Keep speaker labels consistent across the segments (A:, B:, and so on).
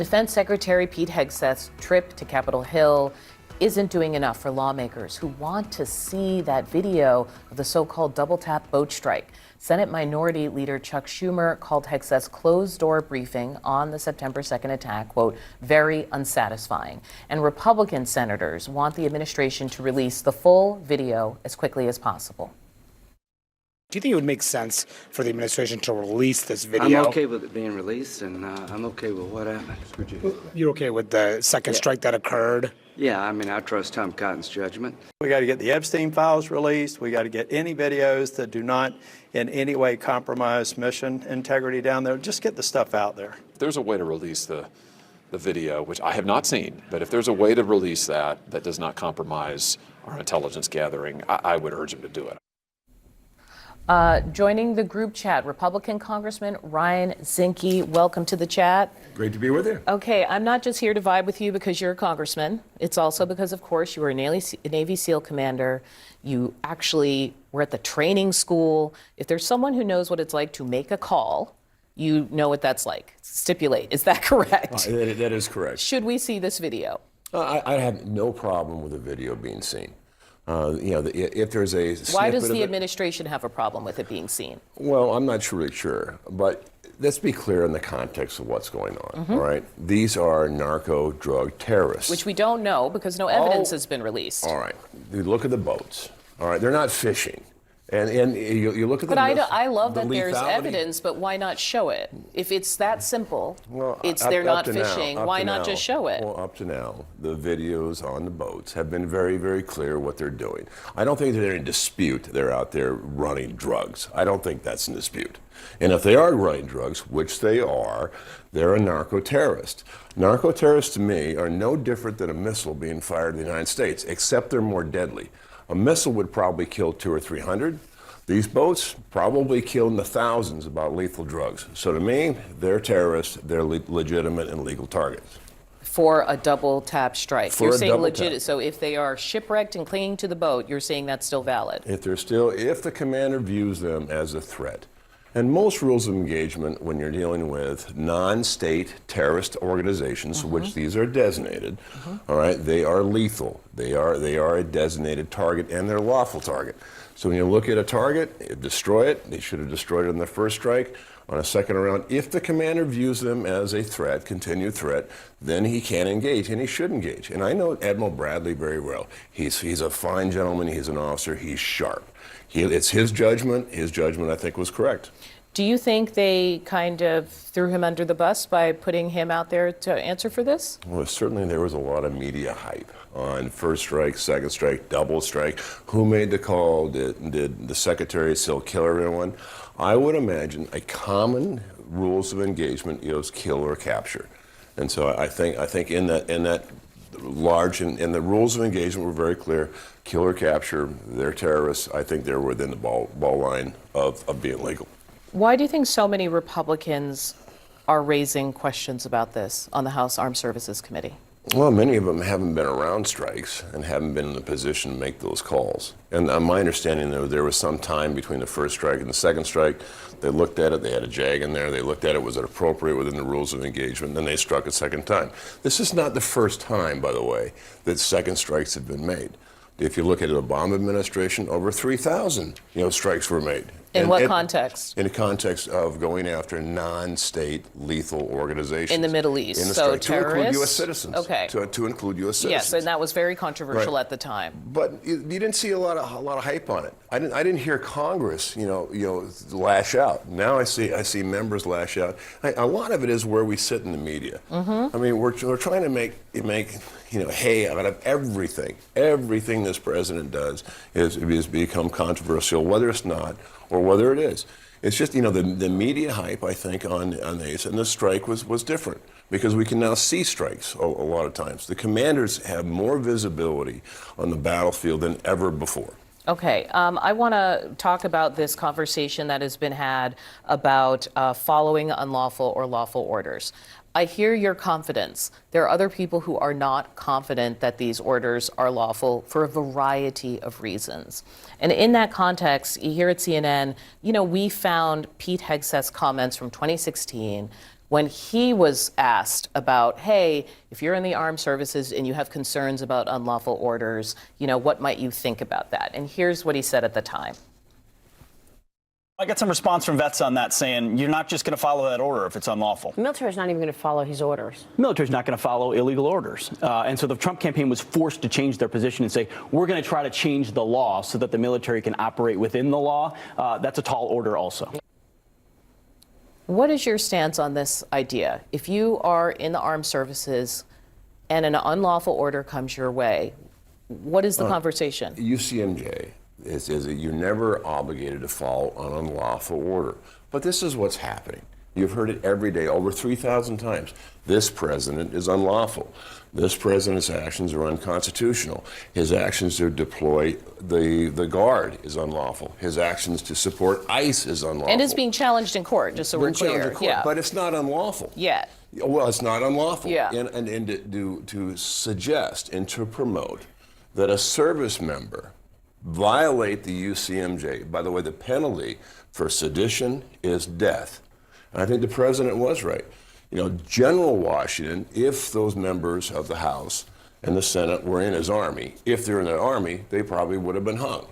A: Defense Secretary Pete Hegseth's trip to Capitol Hill isn't doing enough for lawmakers who want to see that video of the so-called double-tap boat strike. Senate Minority Leader Chuck Schumer called Hegseth's closed-door briefing on the September 2nd attack, quote, very unsatisfying. And Republican senators want the administration to release the full video as quickly as possible.
B: Do you think it would make sense for the administration to release this video?
C: I'm okay with it being released, and I'm okay with what happened.
B: You're okay with the second strike that occurred?
C: Yeah, I mean, I trust Tom Cotton's judgment.
D: We got to get the Epstein files released. We got to get any videos that do not in any way compromise mission integrity down there. Just get the stuff out there.
E: If there's a way to release the video, which I have not seen, but if there's a way to release that does not compromise our intelligence gathering, I would urge him to do it.
A: Joining the group chat, Republican Congressman Ryan Zinke. Welcome to the chat.
F: Great to be with you.
A: Okay, I'm not just here to vibe with you because you're a congressman. It's also because, of course, you were a Navy SEAL commander. You actually were at the training school. If there's someone who knows what it's like to make a call, you know what that's like. Stipulate. Is that correct?
F: That is correct.
A: Should we see this video?
F: I have no problem with the video being seen. If there's a
A: why does the administration have a problem with it being seen?
F: Well, I'm not really sure, but let's be clear in the context of what's going on. All right, these are narco drug terrorists,
A: which we don't know because no evidence has been released.
F: All right, you look at the boats. All right, they're not fishing. And you look at the
A: I love that there's evidence, but why not show it? If it's that simple, they're not fishing, why not just show it?
F: Well, up to now, the videos on the boats have been very, very clear what they're doing. I don't think they're in dispute they're out there running drugs. I don't think that's in dispute. And if they are running drugs, which they are, they're a narco-terrorist. Narco-terrorists, to me, are no different than a missile being fired in the United States, except they're more deadly. A missile would probably kill 200 or 300. These boats probably kill in the thousands about lethal drugs. So to me, they're terrorists. They're legitimate and legal targets.
A: For a double tap strike. You're saying legit. So if they are shipwrecked and clinging to the boat, you're saying that's still valid?
F: If the commander views them as a threat. And most rules of engagement, when you're dealing with non-state terrorist organizations, which these are designated, all right, they are lethal. They are a designated target, and they're lawful target. So when you look at a target, destroy it. They should have destroyed it in the first strike. On a second round, if the commander views them as a threat, continued threat, then he can engage, and he should engage. And I know Admiral Bradley very well. He's a fine gentleman. He's an officer. He's sharp. It's his judgment. His judgment, I think, was correct.
A: Do you think they kind of threw him under the bus by putting him out there to answer for this?
F: Well, certainly there was a lot of media hype on first strike, second strike, double strike. Who made the call? Did the Secretary still kill everyone? I would imagine a common rules of engagement is kill or capture. And so I think in that large, and the rules of engagement were very clear. Kill or capture, they're terrorists. I think they're within the ball line of being legal.
A: Why do you think so many Republicans are raising questions about this on the House Armed Services Committee?
F: Well, many of them haven't been around strikes and haven't been in the position to make those calls. And my understanding, there was some time between the first strike and the second strike. They looked at it, they had a JAG in there, they looked at it, was it appropriate within the rules of engagement, then they struck a second time. This is not the first time, by the way, that second strikes have been made. If you look at the Obama administration, over 3,000 strikes were made.
A: In what context?
F: In the context of going after non-state lethal organizations.
A: In the Middle East,
F: in the
A: so
F: terrorists?
A: To include
F: U.S. citizens.
A: Okay.
F: To include U.S. citizens.
A: Yes, and that was very controversial at the time.
F: But you didn't see a lot of hype on it. I didn't hear Congress, lash out. Now I see members lash out. A lot of it is where we sit in the media. I mean, we're trying to make hay out of everything. Everything this president does is become controversial, whether it's not or whether it is. It's just, the media hype, I think, on these, and the strike was different because we can now see strikes a lot of times. The commanders have more visibility on the battlefield than ever before.
A: Okay, I want to talk about this conversation that has been had about following unlawful or lawful orders. I hear your confidence. There are other people who are not confident that these orders are lawful for a variety of reasons. And in that context, here at CNN, we found Pete Hegseth's comments from 2016 when he was asked about, hey, if you're in the armed services and you have concerns about unlawful orders, what might you think about that? And here's what he said at the time.
G: I got some response from vets on that saying you're not just going to follow that order if it's unlawful.
H: The military's not even going to follow his orders.
G: The military's not going to follow illegal orders. And so the Trump campaign was forced to change their position and say, we're going to try to change the law so that the military can operate within the law. That's a tall order also.
A: What is your stance on this idea? If you are in the armed services and an unlawful order comes your way, what is the conversation?
F: UCMJ is that you're never obligated to follow an unlawful order. But this is what's happening. You've heard it every day, over 3,000 times. This president is unlawful. This president's actions are unconstitutional. His actions to deploy the Guard is unlawful. His actions to support ICE is unlawful.
A: And is being challenged in court, just so we're clear.
F: Yeah. But it's not unlawful.
A: Yet.
F: Well, it's not unlawful.
A: Yeah.
F: And to suggest and to promote that a service member violate the UCMJ. By the way, the penalty for sedition is death. And I think the president was right. General Washington, if those members of the House and the Senate were in his army, if they're in the army, they probably would have been hung.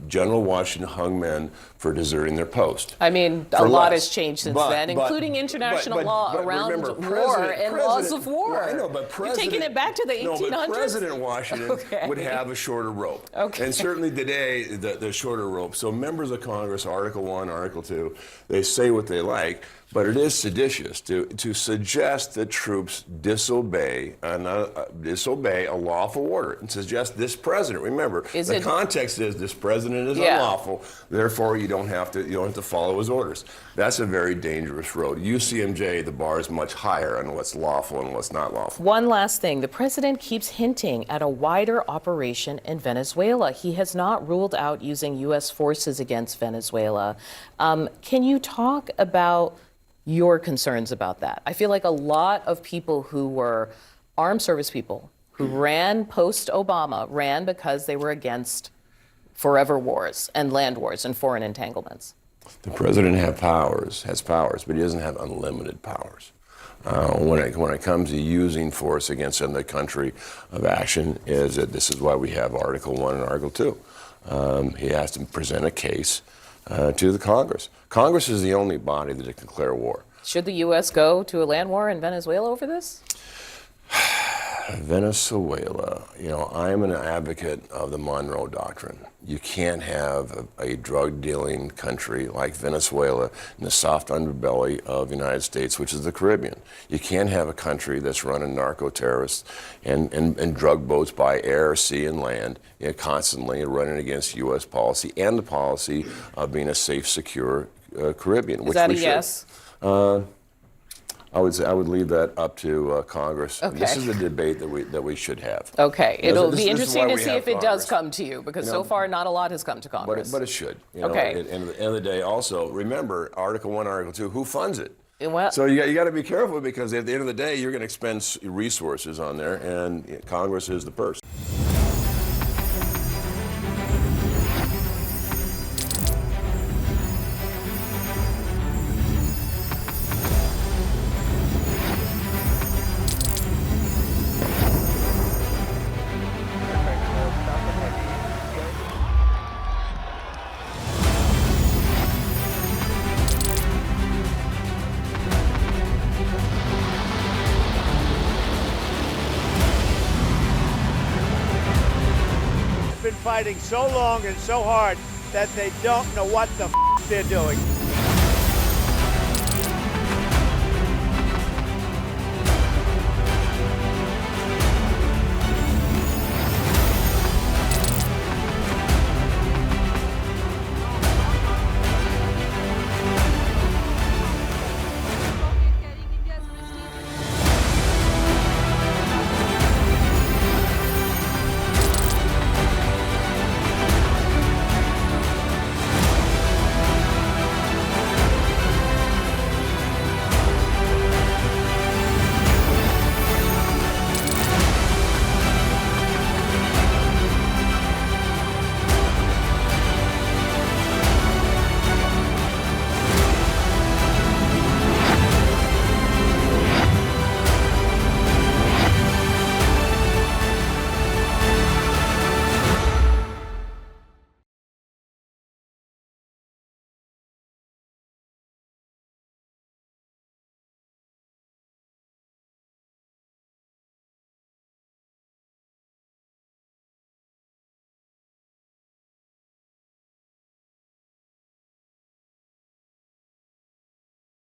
F: General Washington hung men for deserting their post.
A: I mean, a lot has changed since then, including international law around war and laws of war.
F: Well, I know, but
A: You're taking it back to the 1800s?
F: No, but President Washington would have a shorter rope.
A: Okay.
F: And certainly today, the shorter rope. So members of Congress, Article 1, Article 2, they say what they like, but it is seditious to suggest that troops disobey a lawful order and suggest this president. Remember, the context is this president is unlawful, therefore you don't have to follow his orders. That's a very dangerous road. UCMJ, the bar is much higher on what's lawful and what's not lawful.
A: One last thing. The president keeps hinting at a wider operation in Venezuela. He has not ruled out using U.S. forces against Venezuela. Can you talk about your concerns about that? I feel like a lot of people who were armed service people who ran post-Obama ran because they were against forever wars and land wars and foreign entanglements.
F: The president has powers, but he doesn't have unlimited powers. When it comes to using force against another country of action, this is why we have Article 1 and Article 2. He has to present a case to the Congress. Congress is the only body that can declare war.
A: Should the U.S. go to a land war in Venezuela over this?
F: Venezuela, I'm an advocate of the Monroe Doctrine. You can't have a drug-dealing country like Venezuela in the soft underbelly of the United States, which is the Caribbean. You can't have a country that's running narco-terrorists and drug boats by air, sea, and land, constantly running against U.S. policy and the policy of being a safe, secure Caribbean.
A: Is that a yes?
F: I would leave that up to Congress.
A: Okay.
F: This is a debate that we should have.
A: Okay. It'll be interesting to see if it does come to you, because so far not a lot has come to Congress.
F: But it should.
A: Okay.
F: At the end of the day, also, remember, Article 1, Article 2, who funds it?
A: Well,
F: so you got to be careful, because at the end of the day, you're going to expend resources on there, and Congress is the purse.
I: Been fighting so long and so hard that they don't know what the they're doing.